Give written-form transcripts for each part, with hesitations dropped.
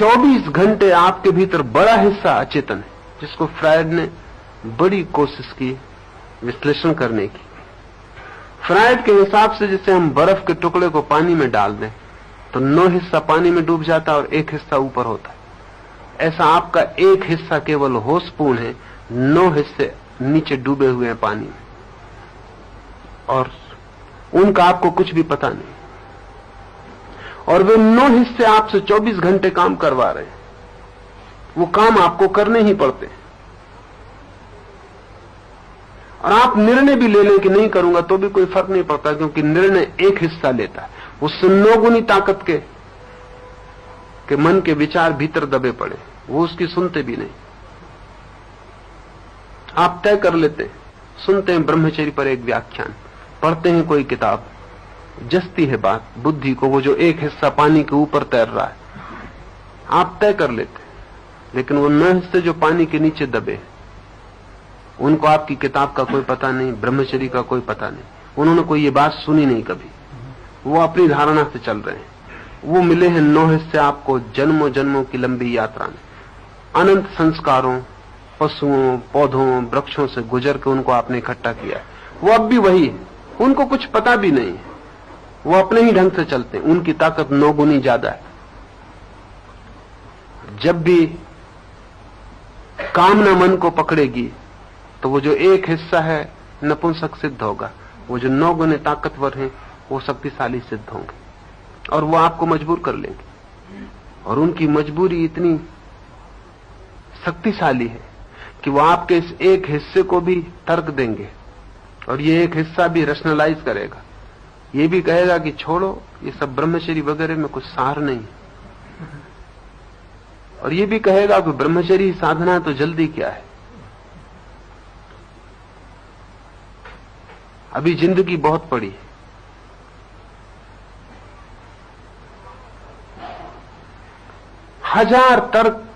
24 घंटे आपके भीतर बड़ा हिस्सा अचेतन है, जिसको फ्रायड ने बड़ी कोशिश की विश्लेषण करने की। फ्रायड के हिसाब से जैसे हम बर्फ के टुकड़े को पानी में डाल दें तो 9 हिस्सा पानी में डूब जाता है और 1 हिस्सा ऊपर होता है। ऐसा आपका 1 हिस्सा केवल होशपूर्ण है, 9 हिस्से नीचे डूबे हुए हैं पानी में, और उनका आपको कुछ भी पता नहीं। और वे 9 हिस्से आपसे 24 घंटे काम करवा रहे हैं। वो काम आपको करने ही पड़ते हैं, और आप निर्णय भी ले लें कि नहीं करूंगा तो भी कोई फर्क नहीं पड़ता, क्योंकि निर्णय 1 हिस्सा लेता है। उससे 9 गुनी ताकत के मन के विचार भीतर दबे पड़े, वो उसकी सुनते भी नहीं। आप तय कर लेते हैं, सुनते हैं ब्रह्मचर्य पर एक व्याख्यान, पढ़ते हैं कोई किताब, जसती है बात बुद्धि को, वो जो 1 हिस्सा पानी के ऊपर तैर रहा है, आप तय कर लेते हैं। लेकिन वो 9 हिस्से जो पानी के नीचे दबे, उनको आपकी किताब का कोई पता नहीं, ब्रह्मचर्य का कोई पता नहीं, उन्होंने कोई ये बात सुनी नहीं कभी, वो अपनी धारणा से चल रहे हैं। वो मिले हैं 9 हिस्से आपको जन्मों जन्मों की लंबी यात्रा में, अनंत संस्कारों, पशुओं, पौधों, वृक्षों से गुजर के उनको आपने इकट्ठा किया। वो अब भी वही है, उनको कुछ पता भी नहीं है, वो अपने ही ढंग से चलते हैं। उनकी ताकत 9 गुनी ज्यादा है। जब भी कामना मन को पकड़ेगी तो वो जो 1 हिस्सा है नपुंसक सिद्ध होगा, वो जो 9 गुने ताकतवर हैं वो शक्तिशाली सिद्ध होंगे, और वो आपको मजबूर कर लेंगे। और उनकी मजबूरी इतनी शक्तिशाली है कि वो आपके इस 1 हिस्से को भी तर्क देंगे, और ये 1 हिस्सा भी रैशनलाइज करेगा, ये भी कहेगा कि छोड़ो, ये सब ब्रह्मचर्य वगैरह में कुछ सार नहीं, और ये भी कहेगा कि ब्रह्मचर्य साधना तो जल्दी क्या है, अभी जिंदगी बहुत पड़ी है। हजार तर्क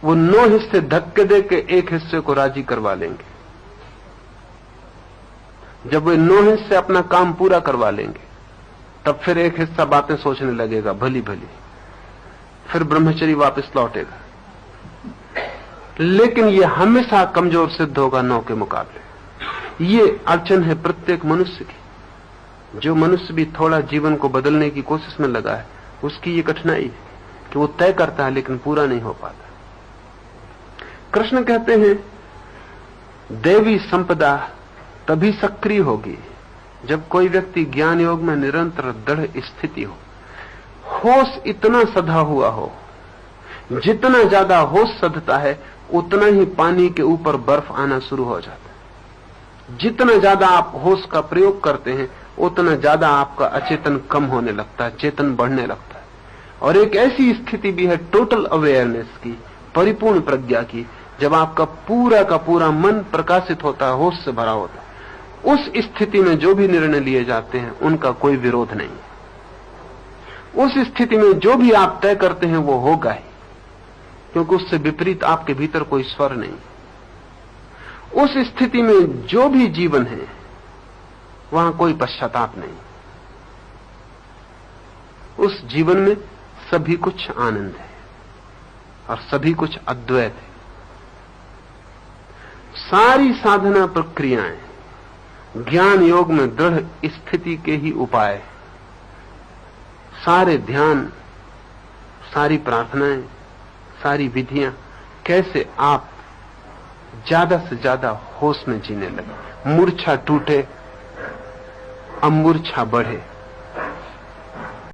वो 9 हिस्से धक्के दे के 1 हिस्से को राजी करवा लेंगे। जब वे 9 हिस्से अपना काम पूरा करवा लेंगे, तब फिर 1 हिस्सा बातें सोचने लगेगा भली भली, फिर ब्रह्मचर्य वापस लौटेगा। लेकिन ये हमेशा कमजोर सिद्ध होगा 9 के मुकाबले। ये अड़चन है प्रत्येक मनुष्य की। जो मनुष्य भी थोड़ा जीवन को बदलने की कोशिश में लगा है, उसकी ये कठिनाई है कि वो तय करता है लेकिन पूरा नहीं हो पाता। कृष्ण कहते हैं देवी संपदा तभी सक्रिय होगी जब कोई व्यक्ति ज्ञान योग में निरंतर दृढ़ स्थिति हो, होश इतना सधा हुआ हो। जितना ज्यादा होश सधता है उतना ही पानी के ऊपर बर्फ आना शुरू हो जाता है। जितना ज्यादा आप होश का प्रयोग करते हैं उतना ज्यादा आपका अचेतन कम होने लगता है, चेतन बढ़ने लगता है। और एक ऐसी स्थिति भी है टोटल अवेयरनेस की, परिपूर्ण प्रज्ञा की, जब आपका पूरा का पूरा मन प्रकाशित होता है, होश से भरा होता है। उस स्थिति में जो भी निर्णय लिए जाते हैं उनका कोई विरोध नहीं। उस स्थिति में जो भी आप तय करते हैं वो होगा ही, क्योंकि उससे विपरीत आपके भीतर कोई स्वर नहीं। उस स्थिति में जो भी जीवन है वहां कोई पश्चाताप नहीं। उस जीवन में सभी कुछ आनंद है और सभी कुछ अद्वैत है। सारी साधना प्रक्रियाएं ज्ञान योग में दृढ़ स्थिति के ही उपाय, सारे ध्यान, सारी प्रार्थनाएं, सारी विधियां, कैसे आप ज्यादा से ज्यादा होश में जीने लगे, मूर्छा टूटे, अमूर्छा बढ़े।